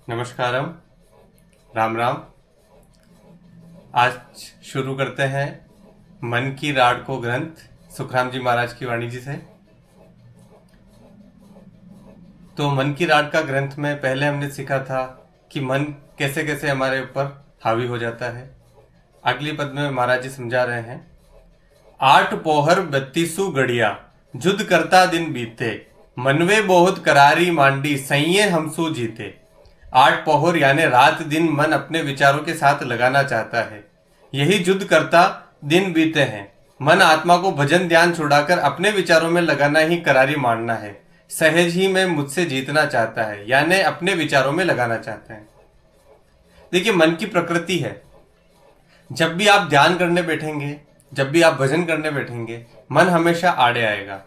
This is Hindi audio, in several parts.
नमस्कारम। राम राम। आज शुरू करते हैं मन की राड को ग्रंथ सुखराम जी महाराज की वाणी जी से। तो मन की राड का ग्रंथ में पहले हमने सीखा था कि मन कैसे कैसे हमारे ऊपर हावी हो जाता है। अगली पद में महाराज जी समझा रहे हैं। 8 पोहर 32 गड़िया जुद करता दिन बीते, मनवे बहुत करारी मांडी सैये हमसू जीते। 8 पोहर यानी रात दिन मन अपने विचारों के साथ लगाना चाहता है, यही जुद करता दिन बीते हैं। मन आत्मा को भजन ध्यान छुड़ाकर अपने विचारों में लगाना ही करारी मानना है। सहज ही में मुझसे जीतना चाहता है, यानी अपने विचारों में लगाना चाहता है। देखिए, मन की प्रकृति है, जब भी आप ध्यान करने बैठेंगे, जब भी आप भजन करने बैठेंगे, मन हमेशा आड़े आएगा।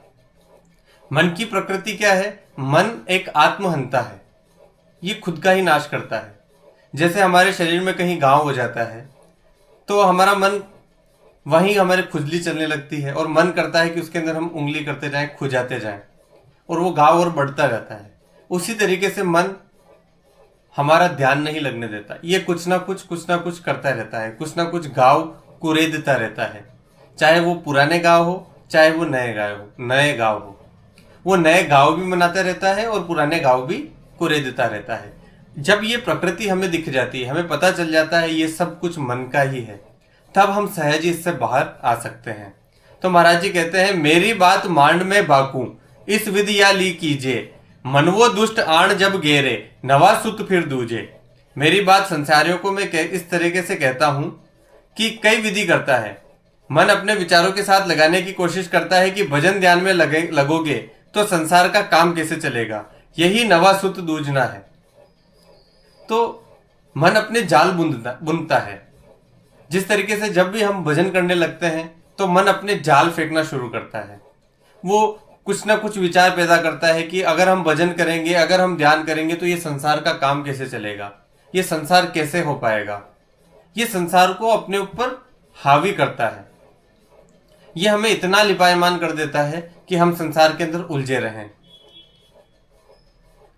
मन की प्रकृति क्या है? मन एक आत्महंता है, ये खुद का ही नाश करता है। जैसे हमारे शरीर में कहीं घाव हो जाता है तो हमारा मन वहीं हमारे खुजली चलने लगती है और मन करता है कि उसके अंदर हम उंगली करते जाएं, खुजाते जाएं, और वो घाव और बढ़ता रहता है। उसी तरीके से मन हमारा ध्यान नहीं लगने देता, ये कुछ ना कुछ करता रहता है, कुछ ना कुछ घाव कुरेदता रहता है। चाहे वो पुराने घाव हो, चाहे वो नए घाव हो, वो नए घाव भी बनाता रहता है और पुराने घाव भी कुरेदता रहता है। जब ये प्रकृति हमें दिख जाती है, हमें पता चल जाता है ये सब कुछ मन का ही है, तब हम सहज इससे बाहर आ सकते हैं। तो महाराज जी कहते हैं, मेरी बात मांड में बाकू इस विधि या ली कीजिए, मनवो दुष्ट आण जब गेरे नवा सुत फिर दूजे। मेरी बात संसारियों को मैं इस तरीके से कहता हूं कि कई विधि करता है। मन अपने विचारों के साथ लगाने की कोशिश करता है कि भजन ध्यान में लगोगे तो संसार का काम कैसे चलेगा, यही नवा सुत दूजना है। तो मन अपने जाल बुनता है। जिस तरीके से जब भी हम भजन करने लगते हैं तो मन अपने जाल फेंकना शुरू करता है। वो कुछ ना कुछ विचार पैदा करता है कि अगर हम भजन करेंगे, अगर हम ध्यान करेंगे तो ये संसार का काम कैसे चलेगा, ये संसार कैसे हो पाएगा। ये संसार को अपने ऊपर हावी करता है, ये हमें इतना लिपायमान कर देता है कि हम संसार के अंदर उलझे रहें।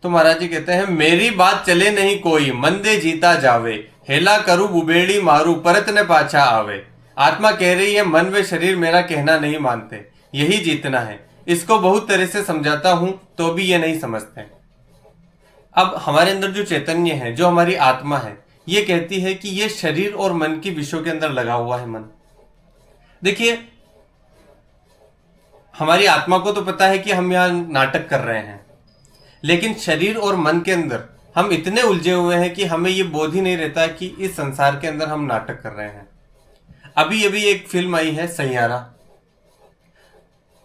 तो महाराज जी कहते हैं, मेरी बात चले नहीं कोई मंदे जीता जावे, हेला करूं बुबेड़ी मारू परत न पाछा आवे। आत्मा कह रही है, मन व शरीर मेरा कहना नहीं मानते, यही जीतना है। इसको बहुत तरह से समझाता हूं तो भी ये नहीं समझते। अब हमारे अंदर जो चैतन्य है, जो हमारी आत्मा है, ये कहती है कि ये शरीर और मन की विषयों के अंदर लगा हुआ है मन। देखिए, हमारी आत्मा को तो पता है कि हम यहां नाटक कर रहे हैं, लेकिन शरीर और मन के अंदर हम इतने उलझे हुए हैं कि हमें ये बोध ही नहीं रहता कि इस संसार के अंदर हम नाटक कर रहे हैं। अभी अभी एक फिल्म आई है सैयारा।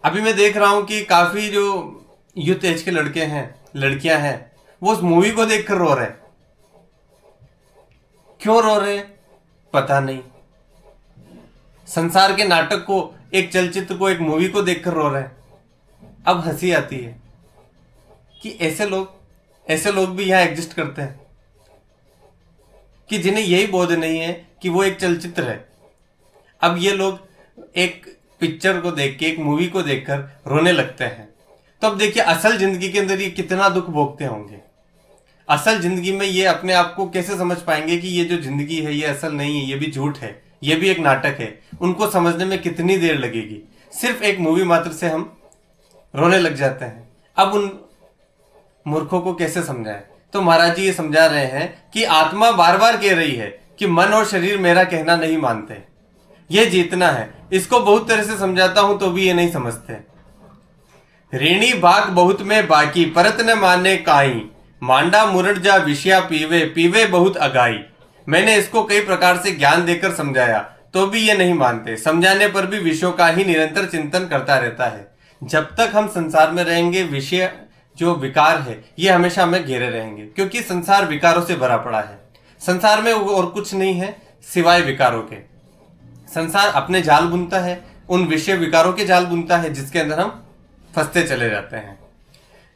अभी मैं देख रहा हूं कि काफी जो यूथ एज के लड़के हैं, लड़कियां हैं, वो उस मूवी को देखकर रो रहे हैं। क्यों रो रहे हैं पता नहीं। संसार के नाटक को, एक चलचित्र को, एक मूवी को देखकर रो रहे हैं। अब हंसी आती है कि ऐसे लोग भी यहां एग्जिस्ट करते हैं, कि जिन्हें यही बोध नहीं है कि वो एक चलचित्र है। अब ये लोग एक पिक्चर को देख के, एक मूवी को देखकर रोने लगते हैं। तो अब देखिए, असल जिंदगी के अंदर ये कितना दुख भोगते होंगे। असल जिंदगी में ये अपने आप को कैसे समझ पाएंगे कि ये जो जिंदगी है ये असल नहीं है, ये भी झूठ है, ये भी एक नाटक है। उनको समझने में कितनी देर लगेगी। सिर्फ एक मूवी मात्र से हम रोने लग जाते हैं। अब उन मूर्खों को कैसे समझाएं? तो महाराज जी ये समझा रहे हैं कि आत्मा बार बार कह रही है कि मन और शरीर मेरा कहना नहीं मानते, ये जीतना है। इसको बहुत तरह से समझाता हूं तो भी ये नहीं समझते। ऋणी बाग बहुत में बाकी परत न माने काई, मांडा मुरट जा विषया पीवे पीवे बहुत अगाई। मैंने इसको कई प्रकार से ज्ञान देकर समझाया तो भी ये नहीं मानते। समझाने पर भी विषयों का ही निरंतर चिंतन करता रहता है। जब तक हम संसार में रहेंगे, विषय जो विकार है ये हमेशा हमें घेरे रहेंगे, क्योंकि संसार विकारों से भरा पड़ा है। संसार में और कुछ नहीं है सिवाय विकारों के। संसार अपने जाल बुनता है, उन विषय विकारों के जाल बुनता है, जिसके अंदर हम फंसते चले जाते हैं।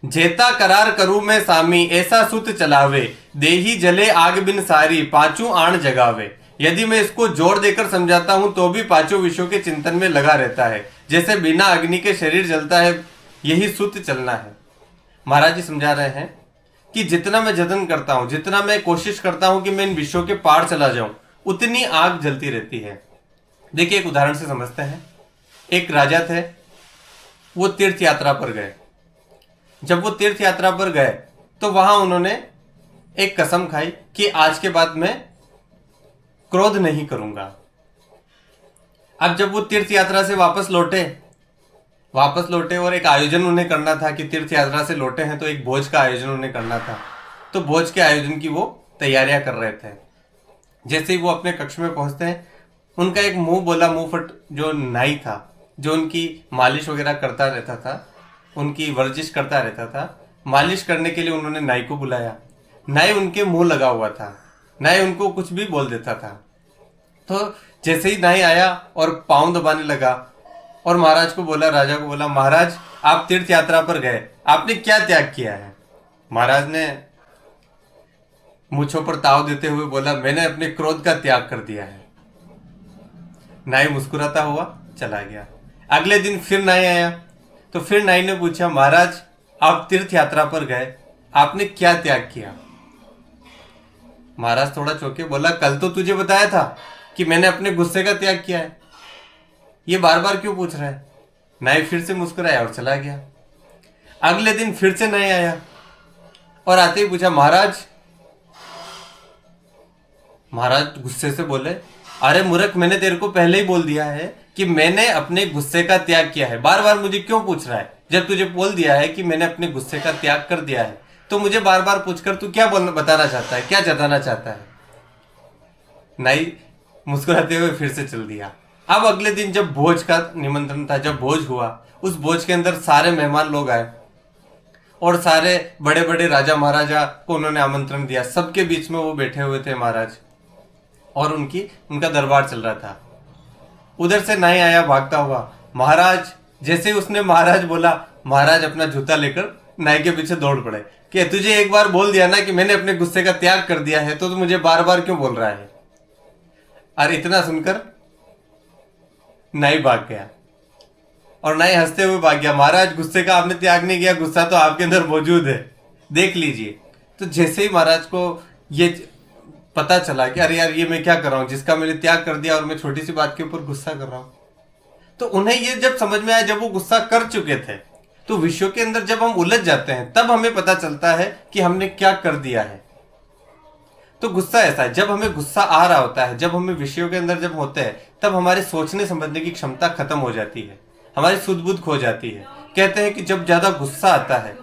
जेता करार करूं मैं सामी ऐसा सुत चलावे, देही जले आग बिन सारी पांचों आण जगावे। यदि मैं इसको जोर देकर समझाता हूं तो भी पांचों विषयों के चिंतन में लगा रहता है। जैसे बिना अग्नि के शरीर जलता है, यही सुत चलना है। महाराज जी समझा रहे हैं कि जितना मैं जतन करता हूं, जितना मैं कोशिश करता हूं कि मैं इन विषयों के पार चला जाऊं, उतनी आग जलती रहती है। देखिए एक उदाहरण से समझते हैं। एक राजा थे, वो तीर्थ यात्रा पर गए। जब वो तीर्थ यात्रा पर गए तो वहां उन्होंने एक कसम खाई कि आज के बाद मैं क्रोध नहीं करूंगा। अब जब वो तीर्थ यात्रा से वापस लौटे और एक आयोजन उन्हें करना था कि तीर्थ यात्रा से लौटे हैं तो एक भोज का आयोजन उन्हें करना था। तो भोज के आयोजन की वो तैयारियां कर रहे थे। जैसे ही वो अपने कक्ष में पहुंचते हैं, उनका एक मुंहफट जो नाई था, जो उनकी मालिश वगैरह करता रहता था, उनकी वर्जिश करता रहता था, मालिश करने के लिए उन्होंने नाई को बुलाया। नाई उनके मुंह लगा हुआ था, नाई उनको कुछ भी बोल देता था। तो जैसे ही नाई आया और पांव दबाने लगा और महाराज को बोला, राजा को बोला, महाराज आप तीर्थ यात्रा पर गए, आपने क्या त्याग किया है? महाराज ने मूंछों पर ताव देते हुए बोला, मैंने अपने क्रोध का त्याग कर दिया है। नाई मुस्कुराता हुआ चला गया। अगले दिन फिर नाई आया तो फिर नाई ने पूछा, महाराज आप तीर्थ यात्रा पर गए, आपने क्या त्याग किया? महाराज थोड़ा चौंके, बोला, कल तो तुझे बताया था कि मैंने अपने गुस्से का त्याग किया है, ये बार बार क्यों पूछ रहा है? नाई फिर से मुस्कुराया और चला गया। अगले दिन फिर से नाई आया और आते ही पूछा, महाराज गुस्से से बोले, अरे मूर्ख, मैंने तेरे को पहले ही बोल दिया है कि मैंने अपने गुस्से का त्याग किया है, बार बार मुझे क्यों पूछ रहा है? जब तुझे बोल दिया है कि मैंने अपने गुस्से का त्याग कर दिया है तो मुझे बार बार पूछकर तू क्या बताना चाहता है, क्या जताना चाहता है? नाई मुस्कुराते हुए फिर से चल दिया। अब अगले दिन जब भोज का निमंत्रण था, जब भोज हुआ, उस भोज के अंदर सारे मेहमान लोग आए और सारे बड़े बड़े राजा महाराजा को उन्होंने आमंत्रण दिया। सबके बीच में वो बैठे हुए थे महाराज और उनका दरबार चल रहा था। उधर से नाई आया भागता हुआ। महाराज, जैसे ही उसने महाराज बोला, महाराज अपना जूता लेकर नाई के पीछे दौड़ पड़े कि तुझे एक बार बोल दिया ना कि मैंने अपने गुस्से का त्याग कर दिया है, तो तू मुझे बार बार क्यों बोल रहा है? और इतना सुनकर नाई भाग गया और नाई हंसते हुए भाग गया। महाराज गुस्से का आपने त्याग नहीं किया, गुस्सा तो आपके अंदर मौजूद है, देख लीजिए। तो जैसे ही महाराज को ये पता चला कि अरे यार ये मैं क्या कर रहा हूं, जिसका मैंने त्याग कर दिया और मैं छोटी सी बात के ऊपर गुस्सा कर रहा हूं, तो उन्हें ये जब समझ में आया, जब वो गुस्सा कर चुके थे, तो विषयों के अंदर जब हम उलझ जाते हैं तब हमें पता चलता है कि हमने क्या कर दिया है। तो गुस्सा ऐसा है, जब हमें गुस्सा आ रहा होता है, जब हमें विषयों के अंदर जब होते हैं, तब हमारे सोचने समझने की क्षमता खत्म हो जाती है, हमारी सुध-बुध खो जाती है। कहते हैं कि जब ज्यादा गुस्सा आता है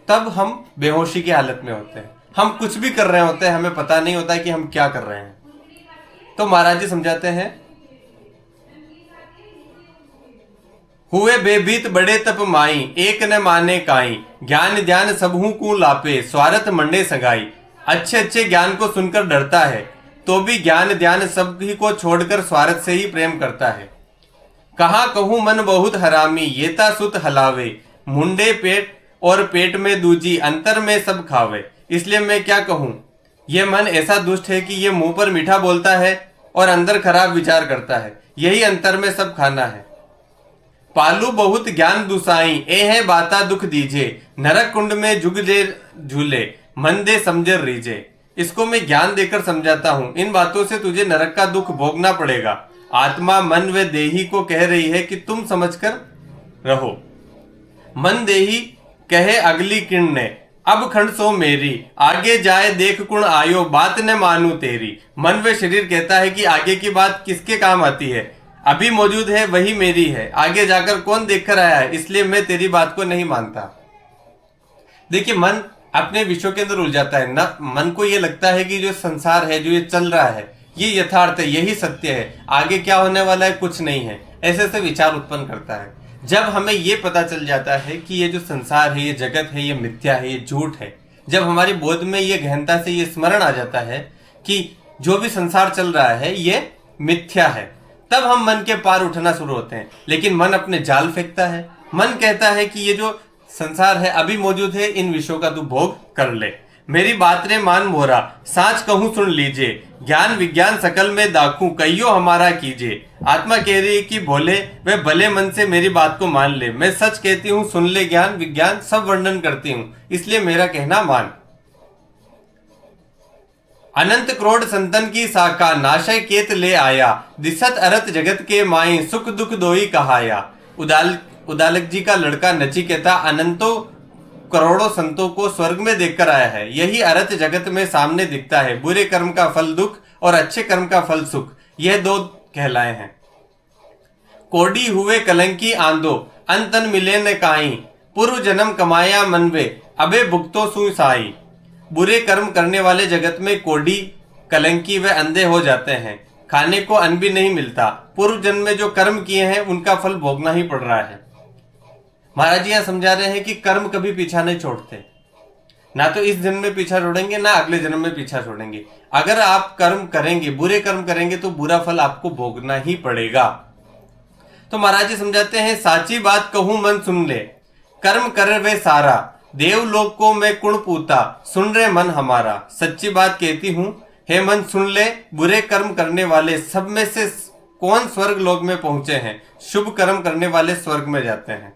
तब हम बेहोशी की हालत में होते हैं, हम कुछ भी कर रहे होते हैं, हमें पता नहीं होता है कि हम क्या कर रहे हैं। तो महाराज जी समझाते हैं, हुए बेबीत बड़े तप माई, एक न माने काई, ज्ञान ध्यान सबहू को लापे, स्वार्थ मंडे सगाई। अच्छे अच्छे ज्ञान को सुनकर डरता है तो भी ज्ञान ध्यान सब ही को छोड़कर स्वार्थ से ही प्रेम करता है। कहा कहूं मन बहुत हरामी, येता सुत हलावे, मुंडे पेट और पेट में दूजी, अंतर में सब खावे। इसलिए मैं क्या कहूं, यह मन ऐसा दुष्ट है कि ये मुंह पर मीठा बोलता है और अंदर खराब विचार करता है, यही अंतर में सब खाना है। पालू बहुत ज्ञान दुसाई, ए है बाता दुख दीजे, नरक कुंड में जुग दे झूले, मन दे समझे रीजे। इसको मैं ज्ञान देकर समझाता हूँ, इन बातों से तुझे नरक का दुख भोगना पड़ेगा। आत्मा मन व देही को कह रही है कि तुम समझकर रहो। मन देही कहे अगली किरण ने, अब खंड सो मेरी, आगे जाए देख कुण आयो, बात न मानू तेरी। मन व शरीर कहता है कि आगे की बात किसके काम आती है, अभी मौजूद है वही मेरी है, आगे जाकर कौन देखकर आया है, इसलिए मैं तेरी बात को नहीं मानता। देखिए, मन अपने विषयों के अंदर उलझाता है ना। मन को ये लगता है कि जो संसार है, जो ये चल रहा है, ये यथार्थ है, यही सत्य है, आगे क्या होने वाला है कुछ नहीं है, ऐसे ऐसे विचार उत्पन्न करता है। जब हमें ये पता चल जाता है कि ये जो संसार है, ये जगत है, ये मिथ्या है, ये झूठ है, जब हमारी बोध में ये गहनता से ये स्मरण आ जाता है कि जो भी संसार चल रहा है ये मिथ्या है, तब हम मन के पार उठना शुरू होते हैं। लेकिन मन अपने जाल फेंकता है, मन कहता है कि ये जो संसार है अभी मौजूद है, इन विषयों का तू भोग कर ले। मेरी बात रे मान मोरा, साच कहूं सुन लीजिए, ज्ञान विज्ञान सकल में दाखूं, कहियो हमारा कीजिए। आत्मा कह रही है कि भोले वे भले मन से मेरी बात को मान ले, मैं सच कहती हूँ, सुन ले, ज्ञान विज्ञान सब वर्णन करती हूँ, इसलिए मेरा कहना मान। अनंत करोड़ संतन की साका नाशय केत ले आया, दिसत अरत जगत के माई सुख दुख दोई कहाया। उदालक जी का लड़का नचिकेता अनंतों करोड़ों संतों को स्वर्ग में देखकर आया है। यही अरत जगत में सामने दिखता है। बुरे कर्म का फल दुख और अच्छे कर्म का फल सुख, यह दो कहलाए हैं। कोडी हुए कलंकी आंदो, अंतन मिले न काई, पूर्व जन्म कमाया मनवे, अबे भुगतो सु साई। बुरे कर्म करने वाले जगत में कोडी, कलंकी व अंधे हो जाते हैं। खाने को अन्न भी नहीं मिलता। पूर्व जन्म में जो कर्म किए हैं उनका फल भोगना ही पड़ रहा है। महाराज जी यहाँ समझा रहे हैं कि कर्म कभी पीछा नहीं छोड़ते। ना तो इस जन्म में पीछा छोड़ेंगे, ना अगले जन्म में पीछा छोड़ेंगे। अगर आप कर्म करेंगे, बुरे कर्म करेंगे, तो बुरा फल आपको भोगना ही पड़ेगा। तो महाराज जी समझाते हैं, साची बात कहूं मन सुन ले, कर्म कर वे सारा, देवलोक को मैं कुण पूता, सुन रे मन हमारा। सच्ची बात कहती हूं, हे मन सुन ले, बुरे कर्म करने वाले सब में से कौन स्वर्ग लोक में पहुंचे हैं? शुभ कर्म करने वाले स्वर्ग में जाते हैं।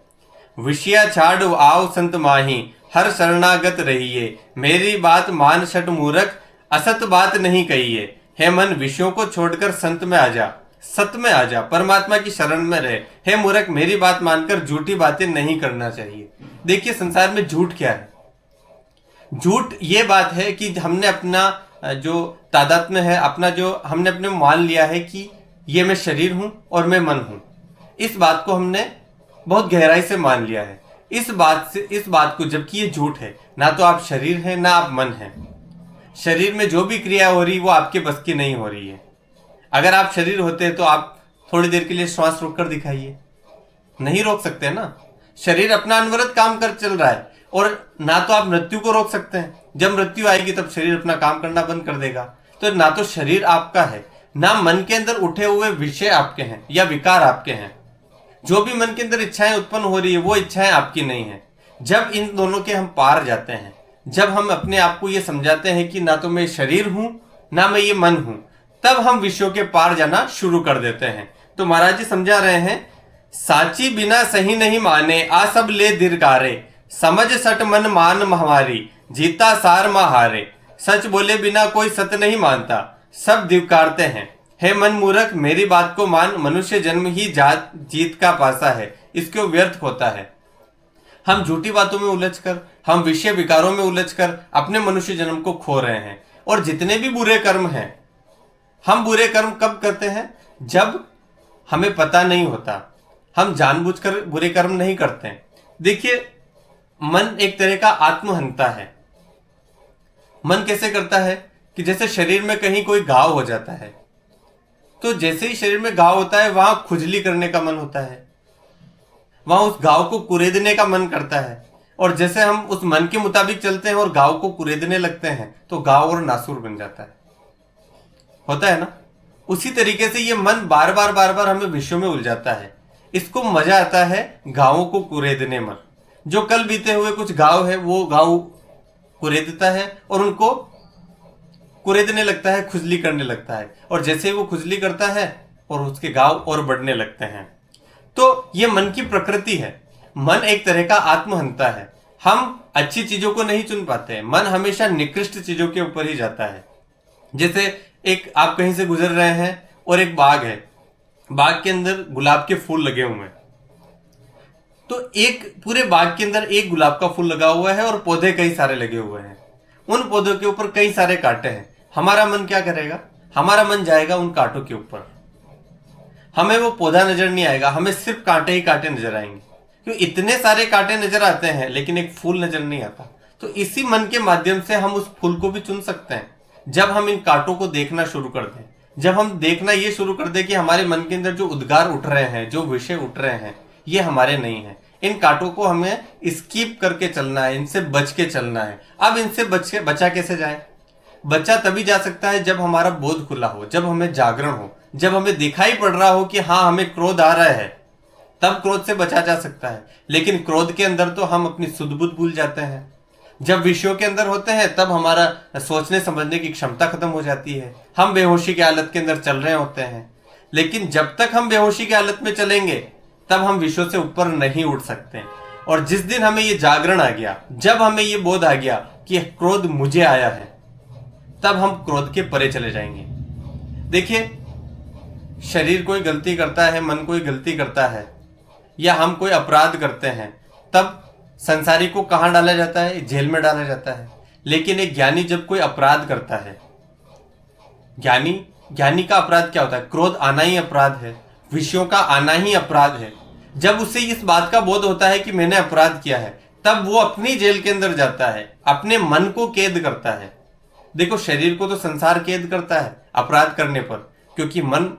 विषया छाड़ आओ संत माही, हर शरणागत रहिए, मेरी बात मान शट मूर्ख, असत बात नहीं कहिए। हे मन, विषयों को छोड़कर संत में आ जा, सत्य में आ जा, परमात्मा की शरण में रहे। हे मूर्ख, मेरी बात मानकर झूठी बातें नहीं करना चाहिए। देखिए संसार में झूठ क्या है? झूठ ये बात है कि हमने अपना जो तादात्म्य है, अपना जो हमने अपने मान लिया है कि ये मैं शरीर हूं और मैं मन हूं। इस बात को हमने बहुत गहराई से मान लिया है। इस बात को, जबकि ये झूठ है। ना तो आप शरीर हैं, ना आप मन हैं। शरीर में जो भी क्रिया हो रही वो आपके बस की नहीं हो रही है। अगर आप शरीर होते तो आप थोड़ी देर के लिए श्वास रोककर दिखाइए, नहीं रोक सकते ना। शरीर अपना अनवरत काम कर चल रहा है। और ना तो आप मृत्यु को रोक सकते हैं, जब मृत्यु आएगी तब शरीर अपना काम करना बंद कर देगा। तो ना तो शरीर आपका है, ना मन के अंदर उठे हुए विषय आपके हैं या विकार आपके हैं। जो भी मन के अंदर इच्छाएं उत्पन्न हो रही है वो इच्छाएं आपकी नहीं है। जब इन दोनों के हम पार जाते हैं, जब हम अपने आप को ये समझाते हैं कि ना तो मैं शरीर हूं, ना मैं ये मन हूं, तब हम विषयों के पार जाना शुरू कर देते हैं। तो महाराज जी समझा रहे हैं, साची बिना सही नहीं माने, आ सब ले दिरकारे, समझ सट मन मान हमारी, जीता सार मा हारे। सच बोले बिना कोई सत्य नहीं मानता, सब धिक्कारते हैं। हे मन मूर्ख, मेरी बात को मान, मनुष्य जन्म ही जीत का पासा है, इसको व्यर्थ होता है। हम झूठी बातों में उलझकर, हम विषय विकारों में उलझकर अपने मनुष्य जन्म को खो रहे हैं। और जितने भी बुरे कर्म हैं, हम बुरे कर्म कब करते हैं? जब हमें पता नहीं होता। हम जानबूझकर बुरे कर्म नहीं करते हैं। देखिए, मन एक तरह का आत्महंता है। मन कैसे करता है कि जैसे शरीर में कहीं कोई घाव हो जाता है, तो जैसे ही शरीर में घाव होता है वहां खुजली करने का मन होता है, वहां उस घाव को कुरेदने का मन करता है। और जैसे हम उस मन के मुताबिक चलते हैं और घाव को कुरेदने लगते हैं तो घाव और नासूर बन जाता है। होता है ना? उसी तरीके से ये मन बार बार हमें विषयों में उलझाता है। इसको मजा आता है घावों को कुरेदने में। जो कल बीते हुए कुछ घाव है वो घाव कुरेदता है और उनको कुरेदने लगता है, खुजली करने लगता है। और जैसे वो खुजली करता है और उसके घाव और बढ़ने लगते हैं। तो ये मन की प्रकृति है। मन एक तरह का आत्महंता है। हम अच्छी चीजों को नहीं चुन पाते। मन हमेशा निकृष्ट चीजों के ऊपर ही जाता है। जैसे एक आप कहीं से गुजर रहे हैं और एक बाग है, बाग के अंदर गुलाब के फूल लगे हुए हैं। तो एक पूरे बाग के अंदर एक गुलाब का फूल लगा हुआ है और पौधे कई सारे लगे हुए हैं। उन पौधों के ऊपर कई सारे कांटे हैं। हमारा मन क्या करेगा? हमारा मन जाएगा उन कांटों के ऊपर। हमें वो पौधा नजर नहीं आएगा, हमें सिर्फ कांटे ही कांटे नजर आएंगे। क्योंकि इतने सारे कांटे नजर आते हैं लेकिन एक फूल नजर नहीं आता। तो इसी मन के माध्यम से हम उस फूल को भी चुन सकते हैं। जब हम इन कांटों को देखना शुरू कर दें, जब हम देखना ये शुरू कर दें कि हमारे मन के अंदर जो उद्गार उठ रहे हैं, जो विषय उठ रहे हैं, ये हमारे नहीं है। इन कांटों को हमें स्किप करके चलना है, इनसे बच के चलना है। अब इनसे बचा कैसे जाए? बचा तभी जा सकता है जब हमारा बोध खुला हो, जब हमें जागरण हो, जब हमें दिखाई पड़ रहा हो कि हाँ हमें क्रोध आ रहा है, तब क्रोध से बचा जा सकता है। लेकिन क्रोध के अंदर तो हम अपनी सुध बुध भूल जाते हैं। जब विषयों के अंदर होते हैं तब हमारा सोचने समझने की क्षमता खत्म हो जाती है। हम बेहोशी की हालत के अंदर चल रहे होते हैं। लेकिन जब तक हम बेहोशी की हालत में चलेंगे तब हम विषयों से ऊपर नहीं उठ सकते। और जिस दिन हमें ये जागरण आ गया, जब हमें ये बोध आ गया कि क्रोध मुझे आया है, तब हम क्रोध के परे चले जाएंगे। देखिए, शरीर कोई गलती करता है, मन कोई गलती करता है, या हम कोई अपराध करते हैं, तब संसारी को कहाँ डाला जाता है? जेल में डाला जाता है। लेकिन एक ज्ञानी जब कोई अपराध करता है, ज्ञानी का अपराध क्या होता है? क्रोध आना ही अपराध है, विषयों का आना ही अपराध है। जब उसे इस बात का बोध होता है कि मैंने अपराध किया है, तब वो अपनी जेल के अंदर जाता है, अपने मन को कैद करता है। देखो, शरीर को तो संसार कैद करता है अपराध करने पर, क्योंकि मन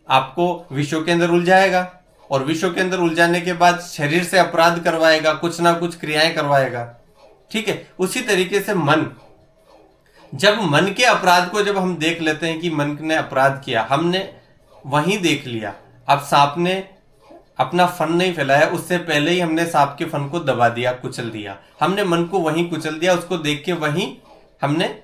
आपको विषयों के अंदर उलझाएगा, और विषयों के अंदर उलझाने के बाद शरीर से अपराध करवाएगा, कुछ ना कुछ क्रियाएं करवाएगा। ठीक है, उसी तरीके से मन, जब मन के अपराध को जब हम देख लेते हैं कि मन ने अपराध किया, हमने वहीं देख लिया। अब सांप ने अपना फन नहीं फैलाया, उससे पहले ही हमने सांप के फन को दबा दिया, कुचल दिया। हमने मन को वहीं कुचल दिया, उसको देख के वहीं हमने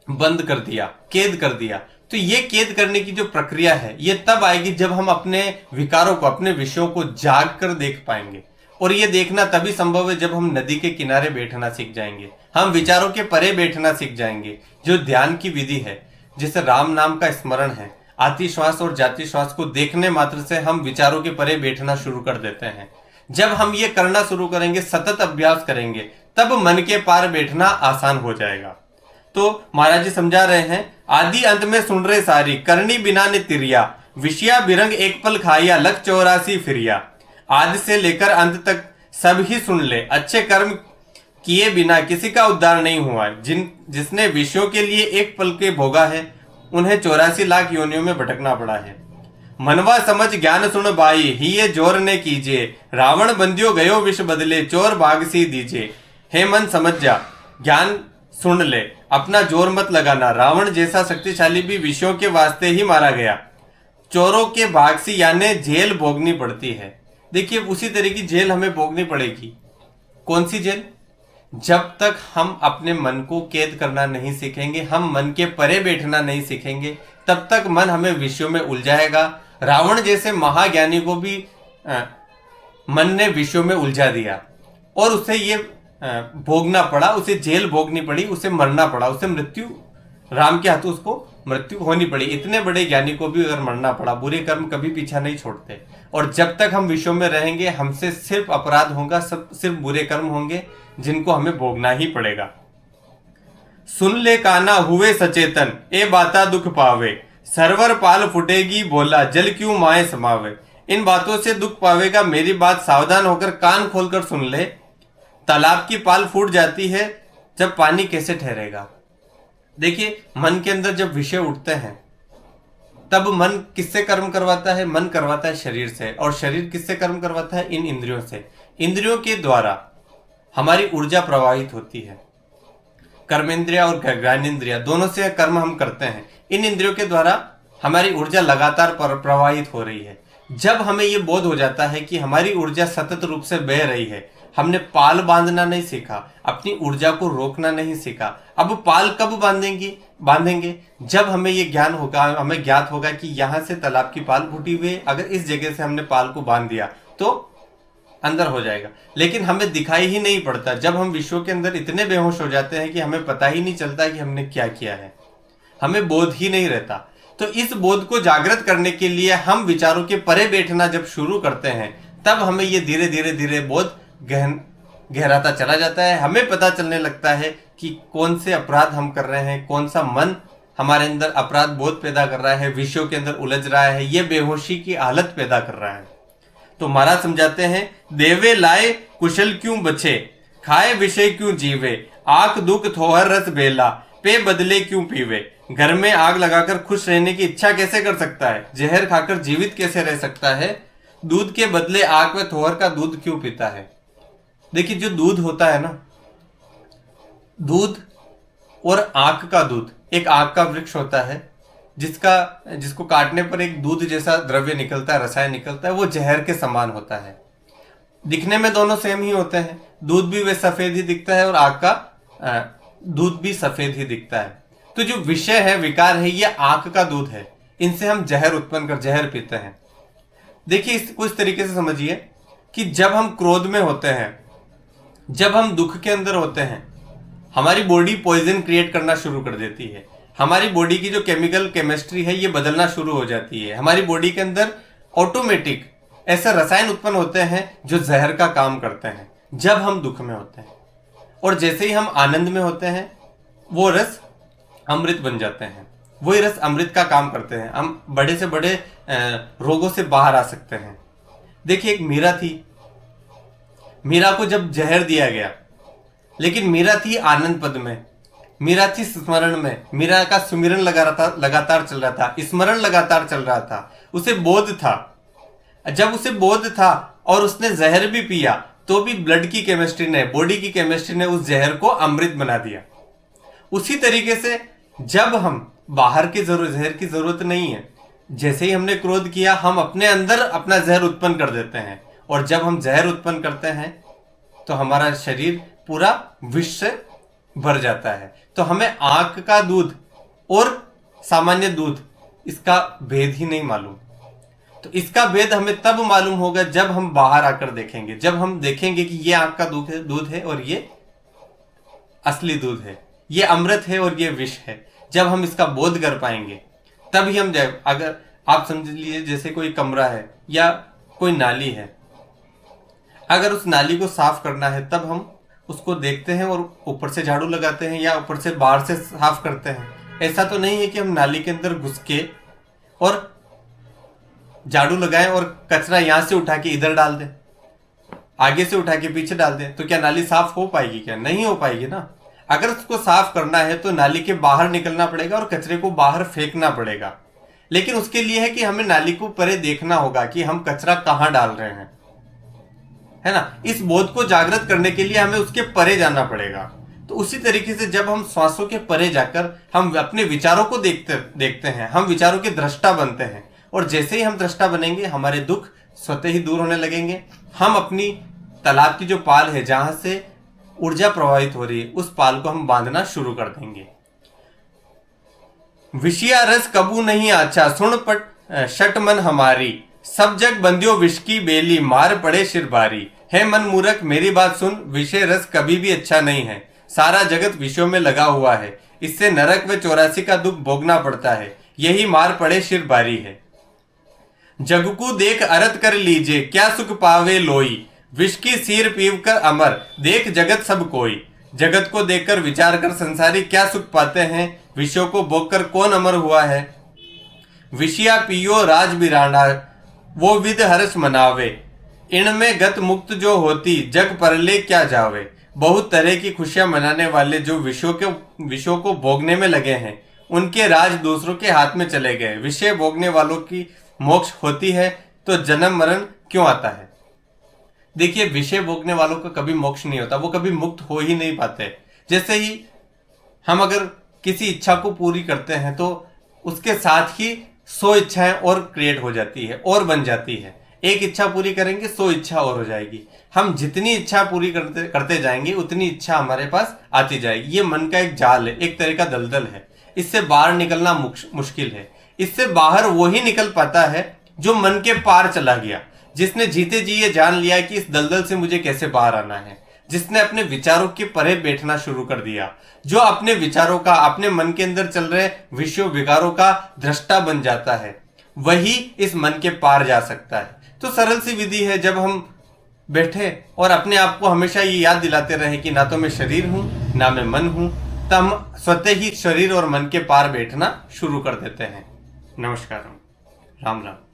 बंद कर दिया, कैद कर दिया। तो ये कैद करने की जो प्रक्रिया है, ये तब आएगी जब हम अपने विकारों को, अपने विषयों को जाग कर देख पाएंगे। और ये देखना तभी संभव है जब हम नदी के किनारे बैठना सीख जाएंगे, हम विचारों के परे बैठना सीख जाएंगे। जो ध्यान की विधि है, जिसे राम नाम का स्मरण है, आती श्वास और जाती श्वास को देखने मात्र से हम विचारों के परे बैठना शुरू कर देते हैं। जब हम ये करना शुरू करेंगे, सतत अभ्यास करेंगे, तब मन के पार बैठना आसान हो जाएगा। तो महाराज जी समझा रहे हैं, आदि अंत में सुन रहे सारी, करनी बिना ने तिरिया, विषया बिरंग एक पल खाइया, लख 84 फिरिया। आदि से लेकर अंत तक सब ही सुन ले, अच्छे कर्म किए बिना किसी का उद्धार नहीं हुआ। जिसने विषयों के लिए एक पल के भोगा है, उन्हें 84 लाख योनियों में भटकना पड़ा है। मनवा समझ ज्ञान सुन बाई, ही ये जोर ने कीजिए, रावण बंदियो गयो विष बदले, चोर भाग सी दीजिए। हे मन समझ जा, ज्ञान सुन ले, अपना जोर मत लगाना। रावण जैसा शक्तिशाली भी विषयों के वास्ते ही मारा गया। चोरों के भाग सी यानी जेल भोगनी पड़ती है। देखिए, उसी तरह की जेल हमें भोगनी पड़ेगी। कौन सी जेल? जब तक हम अपने मन को कैद करना नहीं सीखेंगे, हम मन के परे बैठना नहीं सीखेंगे, तब तक मन हमें विषयों में उलझाएगा। रावण जैसे महाज्ञानी को भी मन ने विषयों में उलझा दिया, और उसे ये भोगना पड़ा, उसे जेल भोगनी पड़ी, उसे मरना पड़ा, उसे मृत्यु, राम के हाथों उसको मृत्यु होनी पड़ी। इतने बड़े ज्ञानी को भी अगर मरना पड़ा, बुरे कर्म कभी पीछा नहीं छोड़ते। और जब तक हम विषयों में रहेंगे, हमसे सिर्फ अपराध होगा, सिर्फ बुरे कर्म होंगे, जिनको हमें भोगना ही पड़ेगा। सुन ले काना हुए सचेतन, ए बाता दुख पावे, सरवर पाल फुटेगी बोला, जल क्यों माए समावे। इन बातों से दुख पावेगा, मेरी बात सावधान होकर कान खोलकर सुन ले। तालाब की पाल फूट जाती है, जब पानी कैसे ठहरेगा। देखिए, मन के अंदर जब विषय उठते हैं, तब मन किससे कर्म करवाता है? मन करवाता है शरीर से। और शरीर किससे कर्म करवाता है? इन इंद्रियों से। इंद्रियों के द्वारा हमारी ऊर्जा प्रवाहित होती है। कर्मेंद्रिया और ज्ञानेंद्रिया दोनों से कर्म हम करते हैं। इन इंद्रियों के द्वारा हमारी ऊर्जा लगातार प्रवाहित हो रही है। जब हमें ये बोध हो जाता है कि हमारी ऊर्जा सतत रूप से बह रही है, हमने पाल बांधना नहीं सीखा, अपनी ऊर्जा को रोकना नहीं सीखा। अब पाल कब बांधेंगे? जब हमें ये ज्ञान होगा, हमें ज्ञात होगा कि यहाँ से तालाब की पाल फूटी हुई है, अगर इस जगह से हमने पाल को बांध दिया तो अंदर हो जाएगा। लेकिन हमें दिखाई ही नहीं पड़ता। जब हम विश्व के अंदर इतने बेहोश हो जाते हैं कि हमें पता ही नहीं चलता कि हमने क्या किया है, हमें बोध ही नहीं रहता। तो इस बोध को जागृत करने के लिए हम विचारों के परे बैठना जब शुरू करते हैं, तब हमें ये धीरे धीरे बोध गहराता चला जाता है। हमें पता चलने लगता है कि कौन से अपराध हम कर रहे हैं, कौन सा मन हमारे अंदर अपराध बोध पैदा कर रहा है, विषयों के अंदर उलझ रहा है, ये बेहोशी की हालत पैदा कर रहा है। तो महाराज समझाते हैं, देवे लाए कुशल क्यों बचे, खाए विषय क्यों जीवे, आंख दुख थोहर रस बेला, पे बदले क्यों पीवे। घर में आग लगाकर खुश रहने की इच्छा कैसे कर सकता है, जहर खाकर जीवित कैसे रह सकता है, दूध के बदले आंख में थोहर का दूध क्यों पीता है। देखिए, जो दूध होता है ना, दूध और आंख का दूध, एक आंख का वृक्ष होता है जिसको काटने पर एक दूध जैसा द्रव्य निकलता है, रसायन निकलता है, वो जहर के समान होता है। दिखने में दोनों सेम ही होते हैं, दूध भी वे सफेद ही दिखता है और आंख का दूध भी सफेद ही दिखता है। तो जो विषय है, विकार है, ये आंख का दूध है, इनसे हम जहर उत्पन्न कर जहर पीते हैं। देखिए, इसको इस तरीके से समझिए कि जब हम क्रोध में होते हैं, जब हम दुख के अंदर होते हैं, हमारी बॉडी पॉइजन क्रिएट करना शुरू कर देती है। हमारी बॉडी की जो केमिकल केमिस्ट्री है ये बदलना शुरू हो जाती है। हमारी बॉडी के अंदर ऑटोमेटिक ऐसे रसायन उत्पन्न होते हैं जो जहर का काम करते हैं जब हम दुख में होते हैं, और जैसे ही हम आनंद में होते हैं वो रस अमृत बन जाते हैं। वही रस अमृत का काम करते हैं। हम बड़े से बड़े रोगों से बाहर आ सकते हैं। देखिए, एक मीरा थी, मीरा को जब जहर दिया गया, लेकिन मीरा थी आनंद पद में, मीरा थी स्मरण में, मीरा का सुमिरन लगातार चल रहा था, स्मरण लगातार चल रहा था, उसे बोध था। जब उसे बोध था और उसने जहर भी पिया तो भी ब्लड की केमिस्ट्री ने, बॉडी की केमिस्ट्री ने उस जहर को अमृत बना दिया। उसी तरीके से जब हम बाहर की जहर की जरूरत नहीं है, जैसे ही हमने क्रोध किया हम अपने अंदर अपना जहर उत्पन्न कर देते हैं, और जब हम जहर उत्पन्न करते हैं तो हमारा शरीर पूरा विष से भर जाता है। तो हमें आंख का दूध और सामान्य दूध, इसका भेद ही नहीं मालूम। तो इसका भेद हमें तब मालूम होगा जब हम बाहर आकर देखेंगे, जब हम देखेंगे कि ये आंख का दूध है और ये असली दूध है, ये अमृत है और ये विष है। जब हम इसका बोध कर पाएंगे तभी हम अगर आप समझ लीजिए जैसे कोई कमरा है या कोई नाली है, अगर उस नाली को साफ करना है तब हम उसको देखते हैं और ऊपर से झाड़ू लगाते हैं या ऊपर से बाहर से साफ करते हैं। ऐसा तो नहीं है कि हम नाली के अंदर घुस के और झाड़ू लगाएं और कचरा यहां से उठा के इधर डाल दें, आगे से उठा के पीछे डाल दें, तो क्या नाली साफ हो पाएगी? क्या नहीं हो पाएगी ना। अगर उसको साफ करना है तो नाली के बाहर निकलना पड़ेगा और कचरे को बाहर फेंकना पड़ेगा। लेकिन उसके लिए है कि हमें नाली को परे देखना होगा कि हम कचरा कहां डाल रहे हैं, है ना। इस बोध को जागृत करने के लिए हमें उसके परे जाना पड़ेगा। तो उसी तरीके से जब हम श्वासों के परे जाकर हम अपने विचारों को देखते हैं, हम विचारों के दृष्टा बनते हैं, और जैसे ही हम दृष्टा बनेंगे हमारे दुख स्वतः ही दूर होने लगेंगे। हम अपनी तालाब की जो पाल है, जहां से ऊर्जा प्रवाहित हो रही है, उस पाल को हम बांधना शुरू कर देंगे। विषया रस कबू नहीं अच्छा, सुन पट शट मन हमारी, सब जग बंदियो विष की बेली, मार पड़े शिर भारी। है मन मूर्ख मेरी बात सुन, विषय रस कभी भी अच्छा नहीं है, सारा जगत विषयों में लगा हुआ है, इससे नरक व 84 का दुख भोगना पड़ता है, यही मार पड़े शिर भारी है। जग को देख अरत कर लीजिए, क्या सुख पावे लोई, विष की सीर पीव कर अमर, देख जगत सब कोई। जगत को देखकर विचार कर संसारी क्या सुख पाते हैं, विषयों को भोग कर कौन अमर हुआ है। विषया पियो राज बिराना, वो विद हर्ष मनावे, इनमें गत मुक्त जो होती, जग परले क्या जावे। बहुत तरह की खुशियां मनाने वाले जो विषयों को भोगने में लगे हैं, उनके राज दूसरों के हाथ में चले गए। विषय भोगने वालों की मोक्ष होती है तो जन्म मरण क्यों आता है। देखिए, विषय भोगने वालों का कभी मोक्ष नहीं होता, वो कभी मुक्त हो ही नहीं पाते। जैसे ही हम अगर किसी इच्छा को पूरी करते हैं तो उसके साथ ही 100 इच्छाएं और क्रिएट हो जाती है और बन जाती है। एक इच्छा पूरी करेंगे 100 इच्छा और हो जाएगी। हम जितनी इच्छा पूरी करते जाएंगे उतनी इच्छा हमारे पास आती जाएगी। ये मन का एक जाल है, एक तरह का दलदल है। इससे बाहर निकलना मुश्किल है। इससे बाहर वो ही निकल पाता है जो मन के पार चला गया, जिसने जीते जी ये जान लिया कि इस दलदल से मुझे कैसे बाहर आना है, जिसने अपने विचारों के परे बैठना शुरू कर दिया, जो अपने विचारों का, अपने मन के अंदर चल रहे विषयों विकारों का दृष्टा बन जाता है, वही इस मन के पार जा सकता है। तो सरल सी विधि है, जब हम बैठे और अपने आप को हमेशा ये याद दिलाते रहे कि ना तो मैं शरीर हूं ना मैं मन हूं, तब हम स्वतः ही शरीर और मन के पार बैठना शुरू कर देते हैं। नमस्कार, राम राम।